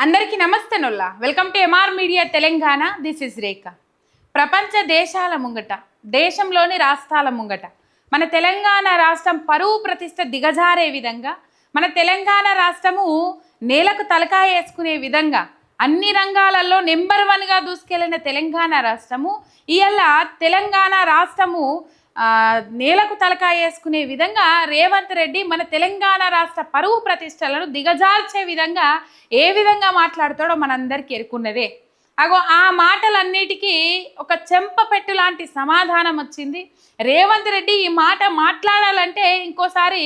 అందరికీ నమస్తే నొల్లా welcome to MR media Telangana. This is Rekha. ప్రపంచ దేశాల ముంగట, దేశంలోని రాష్ట్రాల ముంగట మన తెలంగాణ రాష్ట్రం పరువు ప్రతిష్ట దిగజారే విధంగా, మన తెలంగాణ రాష్ట్రము నేలకు తలకాయ వేసుకునే విధంగా అన్ని రంగాలలో నెంబర్ 1గా దూసుకెళ్లిన తెలంగాణ రాష్ట్రము ఇవాళ తెలంగాణ రాష్ట్రము నేలకు తలకాయ వేసుకునే విధంగా రేవంత్ రెడ్డి మన తెలంగాణ రాష్ట్ర పరువు ప్రతిష్టలను దిగజార్చే విధంగా ఏ విధంగా మాట్లాడతాడో మనందరికీ ఎరుకున్నదే. అగో ఆ మాటలన్నిటికీ ఒక చెంపపెట్టు లాంటి సమాధానం వచ్చింది. రేవంత్ రెడ్డి ఈ మాట మాట్లాడాలంటే ఇంకోసారి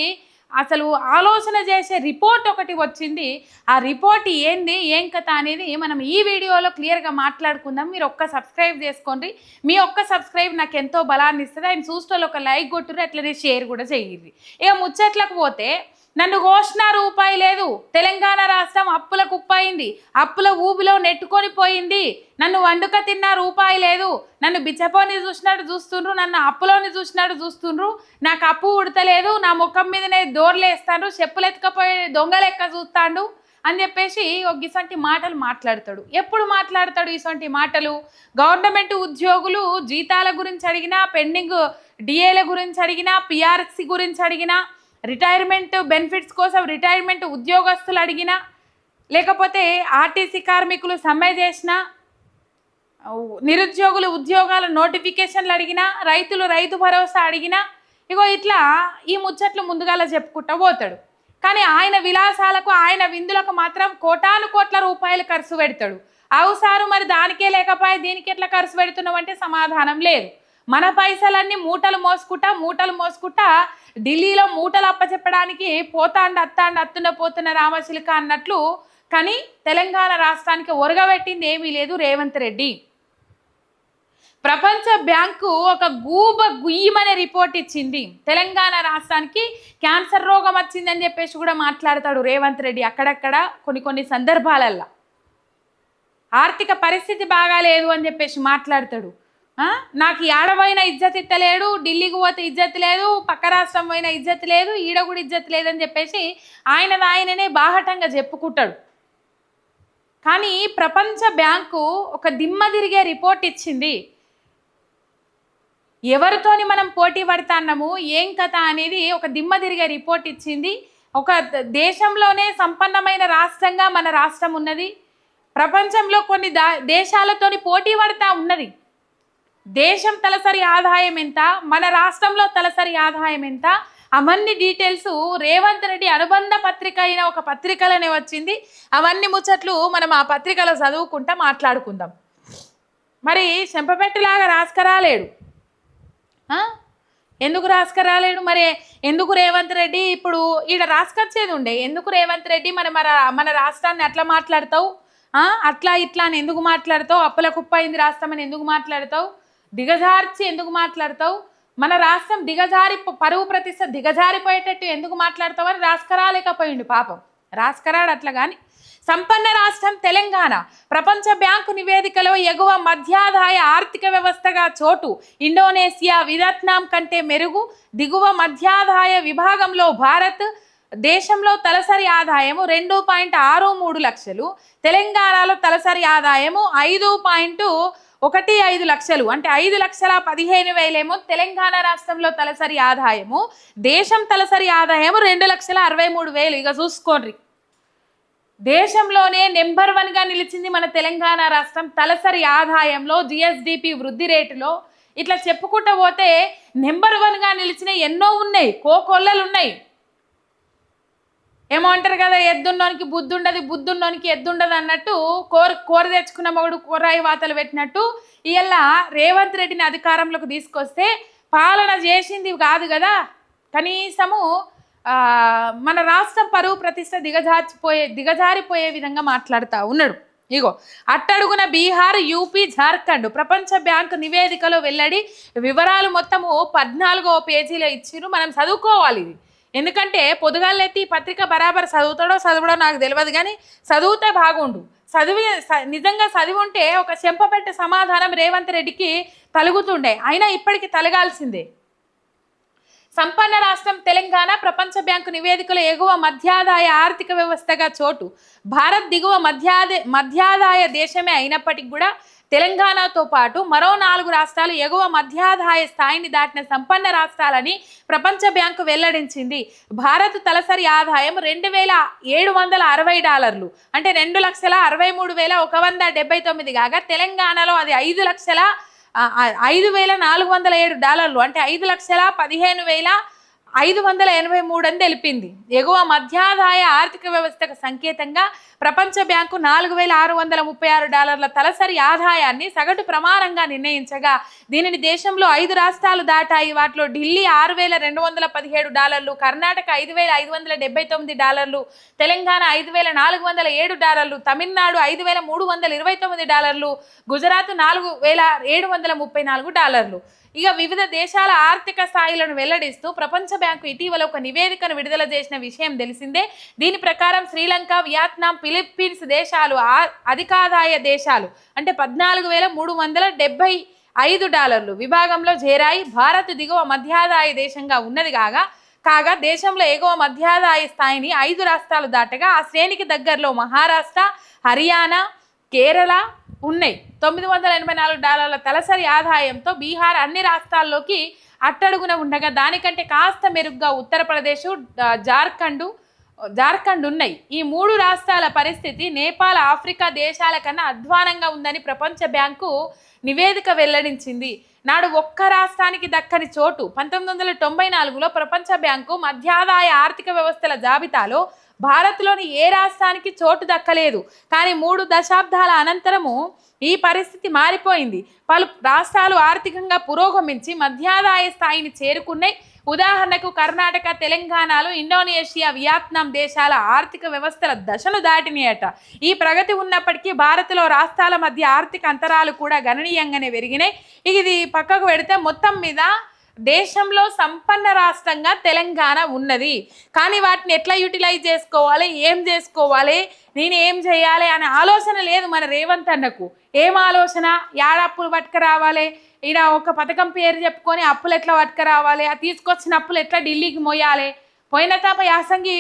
అసలు ఆలోచన చేసే రిపోర్ట్ ఒకటి వచ్చింది. ఆ రిపోర్ట్ ఏంది, ఏం కథ అనేది మనం ఈ వీడియోలో క్లియర్గా మాట్లాడుకుందాం. మీరు ఒక్క సబ్స్క్రైబ్ చేసుకోండి. మీ ఒక్క సబ్స్క్రైబ్ నాకు ఎంతో బలాన్ని ఇస్తుంది. ఆయన చూస్తే ఒక లైక్ కొట్టుర్రి, అట్లనే షేర్ కూడా చేయండి. ఇక ముచ్చట్లకు పోతే, నన్ను కోసిన రూపాయి లేదు, తెలంగాణ రాష్ట్రం అప్పుల కుప్పయింది, అప్పుల ఊబిలో నెట్టుకొని పోయింది, నన్ను వండుక తిన్న రూపాయి లేదు, నన్ను బిచ్చపోని చూసినట్టు చూస్తుండ్రు, నన్ను అప్పులోని చూసినట్టు చూస్తుండ్రు, నాకు అప్పు ఉడతలేదు, నా ముఖం మీదనే దోర్లేస్తాడు, చెప్పులు ఎత్తుకపోయి దొంగ లెక్క చూస్తాడు అని చెప్పేసి ఒక ఇసంటి మాటలు మాట్లాడతాడు. ఎప్పుడు మాట్లాడతాడు ఇసంటి మాటలు? గవర్నమెంట్ ఉద్యోగులు జీతాల గురించి అడిగినా, పెండింగ్ డిఏల గురించి అడిగినా, పిఆర్సి గురించి అడిగినా, రిటైర్మెంట్ బెనిఫిట్స్ కోసం రిటైర్మెంట్ ఉద్యోగస్తులు అడిగినా, లేకపోతే ఆర్టీసీ కార్మికులు సమ్మె చేసినా, నిరుద్యోగులు ఉద్యోగాల నోటిఫికేషన్లు అడిగినా, రైతులు రైతు భరోసా అడిగినా, ఇగో ఇట్లా ఈ ముచ్చట్లు ముందుగాల చెప్పుకుంటూ పోతాడు. కానీ ఆయన విలాసాలకు, ఆయన విందులకు మాత్రం కోటాను కోట్ల రూపాయలు ఖర్చు పెడతాడు. అవసారు మరి దానికే లేకపోయి దీనికి ఎట్లా ఖర్చు పెడుతున్నావు అంటే సమాధానం లేదు. మన పైసలన్నీ మూటలు మోసుకుంటా ఢిల్లీలో మూటలు అప్పచెప్పడానికి అత్తున్న పోతున్న రామచిలుక అన్నట్లు. కానీ తెలంగాణ రాష్ట్రానికి ఒరగబెట్టింది ఏమీ లేదు రేవంత్ రెడ్డి. ప్రపంచ బ్యాంకు ఒక గుయ్యమనే రిపోర్ట్ ఇచ్చింది. తెలంగాణ రాష్ట్రానికి క్యాన్సర్ రోగం వచ్చిందని చెప్పేసి కూడా మాట్లాడతాడు రేవంత్ రెడ్డి అక్కడక్కడ కొన్ని సందర్భాలల్లో. ఆర్థిక పరిస్థితి బాగాలేదు అని చెప్పేసి మాట్లాడతాడు. నాకు ఏడవైనా ఇజ్జత్ ఇత్తలేడు, ఢిల్లీకి పోతే ఇజ్జత్ లేదు, పక్క రాష్ట్రం పోయినా ఇజ్జత్ లేదు, ఈడ కూడా ఇజ్జత్ లేదని చెప్పేసి ఆయననే బాహటంగా చెప్పుకుంటాడు. కానీ ప్రపంచ బ్యాంకు ఒక దిమ్మ తిరిగే రిపోర్ట్ ఇచ్చింది. ఎవరితోని మనం పోటీ పడుతున్నాము, ఏం కథ అనేది ఒక దిమ్మ తిరిగే రిపోర్ట్ ఇచ్చింది. ఒక దేశంలోనే సంపన్నమైన రాష్ట్రంగా మన రాష్ట్రం ఉన్నది. ప్రపంచంలో కొన్ని దేశాలతోని పోటీ పడుతూ ఉన్నది. దేశం తలసరి ఆదాయం ఎంత, మన రాష్ట్రంలో తలసరి ఆదాయం ఎంత, అవన్నీ డీటెయిల్స్ రేవంత్ రెడ్డి అనుబంధ పత్రిక అయిన ఒక పత్రికలోనే వచ్చింది. అవన్నీ ముచ్చట్లు మనం ఆ పత్రికలో చదువుకుంటా మాట్లాడుకుందాం. మరి చెంపపెట్టులాగా రాసుకరాలేడు. ఎందుకు రాసుకరాలేడు? మరి ఎందుకు రేవంత్ రెడ్డి ఇప్పుడు ఈడ రాసుకొచ్చేది ఉండే? ఎందుకు రేవంత్ రెడ్డి మన రాష్ట్రాన్ని అట్లా మాట్లాడతావు, అట్లా ఇట్లా అని ఎందుకు మాట్లాడతావు, అప్పుల కుప్ప అయింది రాష్ట్రం అని ఎందుకు మాట్లాడతావు, దిగజార్చి ఎందుకు మాట్లాడతావు, మన రాష్ట్రం పరువు ప్రతిష్ట దిగజారిపోయేటట్టు ఎందుకు మాట్లాడతావు అని రాసుకరాలేకపోయిండు. పాపం రాసుకరాడు అట్లా. కానీ సంపన్న రాష్ట్రం తెలంగాణ ప్రపంచ బ్యాంకు నివేదికలో ఎగువ మధ్యాదాయ ఆర్థిక వ్యవస్థగా చోటు ఇండోనేషియా, వియత్నాం కంటే మెరుగు, దిగువ మధ్యాదాయ విభాగంలో భారత్, దేశంలో తలసరి ఆదాయము 2.63 లక్షలు, తెలంగాణలో తలసరి ఆదాయము 5.15 లక్షలు, అంటే 5,15,000 తెలంగాణ రాష్ట్రంలో తలసరి ఆదాయము. దేశం తలసరి ఆదాయము 2,63,000. ఇక చూసుకోండి, దేశంలోనే నెంబర్ 1గా నిలిచింది మన తెలంగాణ రాష్ట్రం తలసరి ఆదాయంలో, జిఎస్డిపి వృద్ధి రేటులో. ఇట్లా చెప్పుకుంటూ పోతే నెంబర్ 1గా నిలిచిన ఎన్నో ఉన్నాయి, కోకొల్లలు ఉన్నాయి. ఏమో అంటారు కదా, ఎద్దున్నోనికి బుద్ధుండదు, బుద్ధున్నోనికి ఎద్దుండదు అన్నట్టు, కోర తెచ్చుకున్న మొగుడు కోరాయి వాతలు పెట్టినట్టు. ఇవాళ రేవంత్ రెడ్డిని అధికారంలోకి తీసుకొస్తే పాలన చేసింది కాదు కదా, కనీసము మన రాష్ట్రం పరువు ప్రతిష్ట దిగజారిపోయే విధంగా మాట్లాడుతూ ఉన్నాడు. ఇగో అట్టడుగున బీహార్, యూపీ, జార్ఖండ్ ప్రపంచ బ్యాంకు నివేదికలో వెల్లడి వివరాలు మొత్తము 14వ పేజీలో ఇచ్చిరు. మనం చదువుకోవాలి ఇది. ఎందుకంటే పొదుగాలెత్తి పత్రిక బరాబర్ చదవడో నాకు తెలియదు, కానీ చదివితే బాగుండు. నిజంగా చదివి ఉంటే ఒక చెంపపెట్టే సమాధానం రేవంత్ రెడ్డికి తలుగుతుండే, అయినా ఇప్పటికి తలగాల్సిందే. సంపన్న రాష్ట్రం తెలంగాణ ప్రపంచ బ్యాంకు నివేదికలో ఎగువ మధ్యాదాయ ఆర్థిక వ్యవస్థగా చోటు. భారత్ దిగువ మధ్యాదాయ దేశమే అయినప్పటికీ కూడా తెలంగాణతో పాటు మరో 4 రాష్ట్రాలు ఎగువ మధ్యాదాయ స్థాయిని దాటిన సంపన్న రాష్ట్రాలని ప్రపంచ బ్యాంకు వెల్లడించింది. భారత్ తలసరి ఆదాయం $2,760, అంటే 2,63,179 కాగా తెలంగాణలో అది $5,407, అంటే $5,15,583 అని తెలిపింది. ఎగువ మధ్యాదాయ ఆర్థిక వ్యవస్థకు సంకేతంగా ప్రపంచ బ్యాంకు $4,636 తలసరి ఆదాయాన్ని సగటు ప్రమాణంగా నిర్ణయించగా దీనిని దేశంలో 5 రాష్ట్రాలు దాటాయి. వాటిలో ఢిల్లీ $6,217, కర్ణాటక $5,579, తెలంగాణ $5,407, తమిళనాడు $5,329, గుజరాత్ $4,734. ఇక వివిధ దేశాల ఆర్థిక స్థాయిలను వెల్లడిస్తూ ప్రపంచ బ్యాంకు ఇటీవల ఒక నివేదికను విడుదల చేసిన విషయం తెలిసిందే. దీని ప్రకారం శ్రీలంక, వియత్నాం, ఫిలిప్పీన్స్ దేశాలు అధికాదాయ దేశాలు, అంటే $14,375 విభాగంలో చేరాయి. భారత్ దిగువ మధ్యాదాయ దేశంగా ఉన్నది కాగా దేశంలో ఎగువ మధ్యాదాయ స్థాయిని 5 రాష్ట్రాలు దాటగా ఆ శ్రేణికి దగ్గరలో మహారాష్ట్ర, హర్యానా, కేరళ ఉన్నాయి. $984 తలసరి ఆదాయంతో బీహార్ అన్ని రాష్ట్రాల్లోకి అట్టడుగున ఉండగా దానికంటే కాస్త మెరుగ్గా ఉత్తరప్రదేశ్, జార్ఖండ్ ఉన్నాయి. ఈ 3 రాష్ట్రాల పరిస్థితి నేపాల్, ఆఫ్రికా దేశాల కన్నా అధ్వానంగా ఉందని ప్రపంచ బ్యాంకు నివేదిక వెల్లడించింది. నాడు ఒక్క రాష్ట్రానికి దక్కని చోటు 1994లో ప్రపంచ బ్యాంకు మధ్యాదాయ ఆర్థిక వ్యవస్థల జాబితాలో భారత్లోని ఏ రాష్ట్రానికి చోటు దక్కలేదు. కానీ 3 దశాబ్దాల అనంతరము ఈ పరిస్థితి మారిపోయింది. పలు రాష్ట్రాలు ఆర్థికంగా పురోగమించి మధ్యాదాయ స్థాయిని చేరుకున్నాయి. ఉదాహరణకు కర్ణాటక, తెలంగాణలో ఇండోనేషియా, వియత్నాం దేశాల ఆర్థిక వ్యవస్థల దశను దాటినాయట. ఈ ప్రగతి ఉన్నప్పటికీ భారత్లో రాష్ట్రాల మధ్య ఆర్థిక అంతరాలు కూడా గణనీయంగానే పెరిగినాయి. ఇది పక్కకు పెడితే మొత్తం మీద దేశంలో సంపన్న రాష్ట్రంగా తెలంగాణ ఉన్నది. కానీ వాటిని ఎట్లా యూటిలైజ్ చేసుకోవాలి, ఏం చేసుకోవాలి, నేను ఏం చేయాలి అనే ఆలోచన లేదు మన రేవంత్ అన్నకు. ఏం ఆలోచన? అప్పులు పట్టుకురావాలి, ఈడ ఒక పథకం పేరు చెప్పుకొని అప్పులు ఎట్లా పట్టుకురావాలి, ఆ తీసుకొచ్చిన అప్పులు ఎట్లా ఢిల్లీకి మోయాలి. పోయిన తాప యాసంగి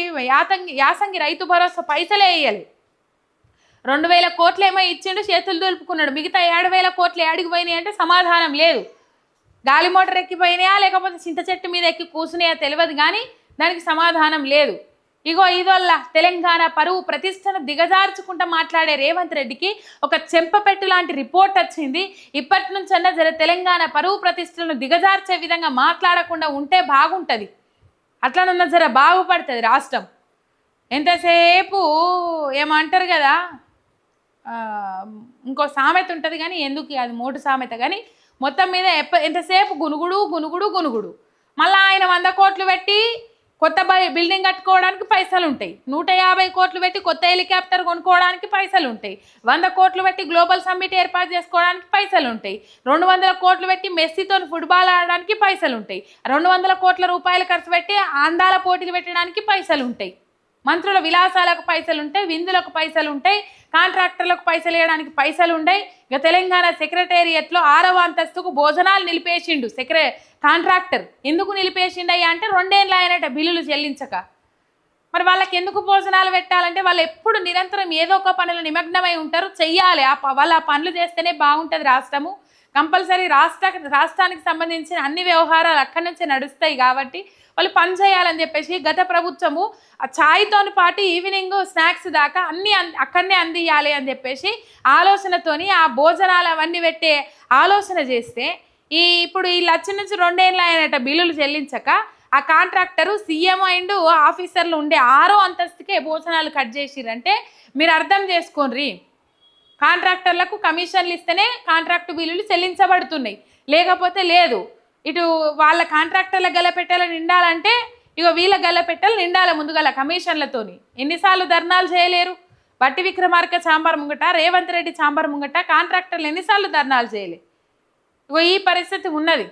రైతు భరోసా పైసలే వేయాలి. 2,000 కోట్లు ఏమో ఇచ్చిండు, చేతులు దులుపుకున్నాడు. మిగతా 7,000 కోట్లు ఏడికి పోయినాయి అంటే సమాధానం లేదు. గాలి మోటార్ ఎక్కిపోయినాయా లేకపోతే చింత చెట్టు మీద ఎక్కి కూర్చున్నాయా తెలియదు, కానీ దానికి సమాధానం లేదు. ఇదొల్ల తెలంగాణ పరువు ప్రతిష్టను దిగజార్చుకుంటూ మాట్లాడే రేవంత్ రెడ్డికి ఒక చెంపపెట్టు లాంటి రిపోర్ట్ వచ్చింది. ఇప్పటి నుంచన్నా తెలంగాణ పరువు ప్రతిష్టలను దిగజార్చే విధంగా మాట్లాడకుండా ఉంటే బాగుంటుంది. అట్లనన్నా బాగుపడుతుంది రాష్ట్రం. ఎంతసేపు ఏమంటారు కదా, ఇంకో సామెత ఉంటుంది కానీ ఎందుకు అది మోటు సామెత, కానీ మొత్తం మీద ఎంతసేపు గునుగుడు. మళ్ళీ ఆయన 100 కోట్లు పెట్టి కొత్త బిల్డింగ్ కట్టుకోవడానికి పైసలు ఉంటాయి. 150 కోట్లు పెట్టి కొత్త హెలికాప్టర్ కొనుక్కోవడానికి పైసలు ఉంటాయి. 100 కోట్లు పెట్టి గ్లోబల్ సమ్మిట్ ఏర్పాటు చేసుకోవడానికి పైసలు ఉంటాయి. 200 కోట్లు పెట్టి మెస్సీతో ఫుట్బాల్ ఆడడానికి పైసలు ఉంటాయి. 200 కోట్ల రూపాయలు ఖర్చు పెట్టి అందాల పోటీలు పెట్టడానికి పైసలు ఉంటాయి. మంత్రుల విలాసాలకు పైసలు ఉంటాయి, విందులకు పైసలు ఉంటాయి, కాంట్రాక్టర్లకు పైసలు వేయడానికి పైసలు ఉంటాయి. ఇక తెలంగాణ సెక్రటేరియట్లో 6వ అంతస్తుకు భోజనాలు నిలిపేసిండు కాంట్రాక్టర్. ఎందుకు నిలిపేసిండయ్యా అంటే 2 ఏళ్ళు ఆయనట బిల్లులు చెల్లించక. మరి వాళ్ళకి ఎందుకు భోజనాలు పెట్టాలంటే వాళ్ళు ఎప్పుడు నిరంతరం ఏదో ఒక పనులు నిమగ్నమై ఉంటారు, చెయ్యాలి. వాళ్ళు ఆ పనులు చేస్తేనే బాగుంటుంది రాష్ట్రము. కంపల్సరీ రాష్ట్రానికి సంబంధించిన అన్ని వ్యవహారాలు అక్కడి నుంచే నడుస్తాయి కాబట్టి వాళ్ళు పని చేయాలని చెప్పేసి గత ప్రభుత్వము ఆ ఛాయ్తోని పాటు ఈవినింగ్ స్నాక్స్ దాకా అక్కడనే అందియాలి అని చెప్పేసి ఆలోచనతోని ఆ భోజనాలు అవన్నీ పెట్టే ఆలోచన చేస్తే ఇప్పుడు ఈ లక్ష నుంచి 2 ఏళ్ళు ఆయనట బిల్లులు చెల్లించక ఆ కాంట్రాక్టరు సీఎం అండ్ ఆఫీసర్లు ఉండే 6వ అంతస్తుకే భోజనాలు కట్ చేసిరంటే మీరు అర్థం చేసుకోండి. కాంట్రాక్టర్లకు కమిషన్లు ఇస్తేనే కాంట్రాక్టు బిల్లులు చెల్లించబడుతున్నాయి, లేకపోతే లేదు. ఇటు వాళ్ళ కాంట్రాక్టర్ల గల్లపెట్టెలు నిండాలంటే వీళ్ళ గల్లపెట్టెలు నిండాలి ముందుగల కమిషన్లతోని. ఎన్నిసార్లు ధర్నాలు చేయలేరు? బట్టి విక్రమార్క చాంబర్ ముంగట, రేవంత్ రెడ్డి చాంబర్ ముంగట కాంట్రాక్టర్లు ఎన్నిసార్లు ధర్నాలు చేయలే. ఈ పరిస్థితి ఉన్నది.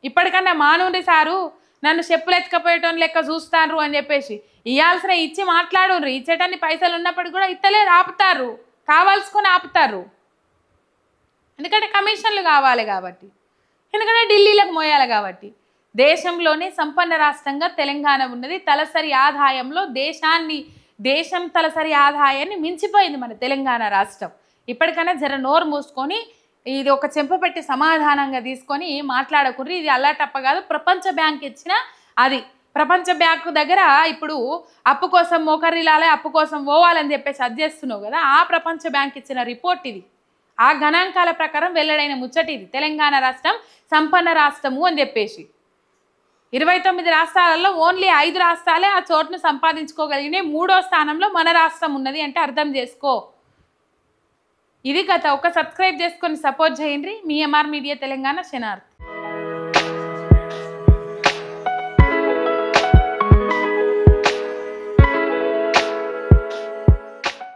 ఇప్పటికన్నా మానవుని సారు నన్ను చెప్పులు ఎత్తుకపోయేటోని లెక్క చూస్తాను అని చెప్పేసి ఇవ్వాల్సిన ఇచ్చి మాట్లాడుర్రు. ఇచ్చేటాన్ని పైసలు ఉన్నప్పటికీ కూడా ఇత్తలేదు, ఆపుతారు, కావాల్సుకొని ఆపుతారు. ఎందుకంటే కమిషన్లు కావాలి కాబట్టి, ఎందుకంటే ఢిల్లీలకు మోయాలి కాబట్టి. దేశంలోనే సంపన్న రాష్ట్రంగా తెలంగాణ ఉన్నది. తలసరి ఆదాయంలో దేశం తలసరి ఆదాయాన్ని మించిపోయింది మన తెలంగాణ రాష్ట్రం. ఇప్పటికైనా జర నోరు మూసుకొని ఇది ఒక చెంపపెట్టి సమాధానంగా తీసుకొని మాట్లాడకుర్రి. ఇది అల్లాటప్ప కాదు, ప్రపంచ బ్యాంక్ ఇచ్చిన అది. ప్రపంచ బ్యాంకు దగ్గర ఇప్పుడు అప్పు కోసం మోకరిల్లాలి, అప్పు కోసం పోవాలని చెప్పేసి అది చేస్తున్నావు కదా, ఆ ప్రపంచ బ్యాంక్ ఇచ్చిన రిపోర్ట్ ఇది. ఆ గణాంకాల ప్రకారం వెల్లడైన ముచ్చటి ఇది. తెలంగాణ రాష్ట్రం సంపన్న రాష్ట్రము అని చెప్పేసి 29 రాష్ట్రాలలో ఓన్లీ 5 రాష్ట్రాలే ఆ చోటును సంపాదించుకోగలిగినాయి. 3వ స్థానంలో మన రాష్ట్రం ఉన్నది అంటే అర్థం చేసుకో. ఇది కథ. ఒక సబ్స్క్రైబ్ చేసుకొని సపోర్ట్ చేయండి. మీ ఎంఆర్ మీడియా తెలంగాణ శనార్థి.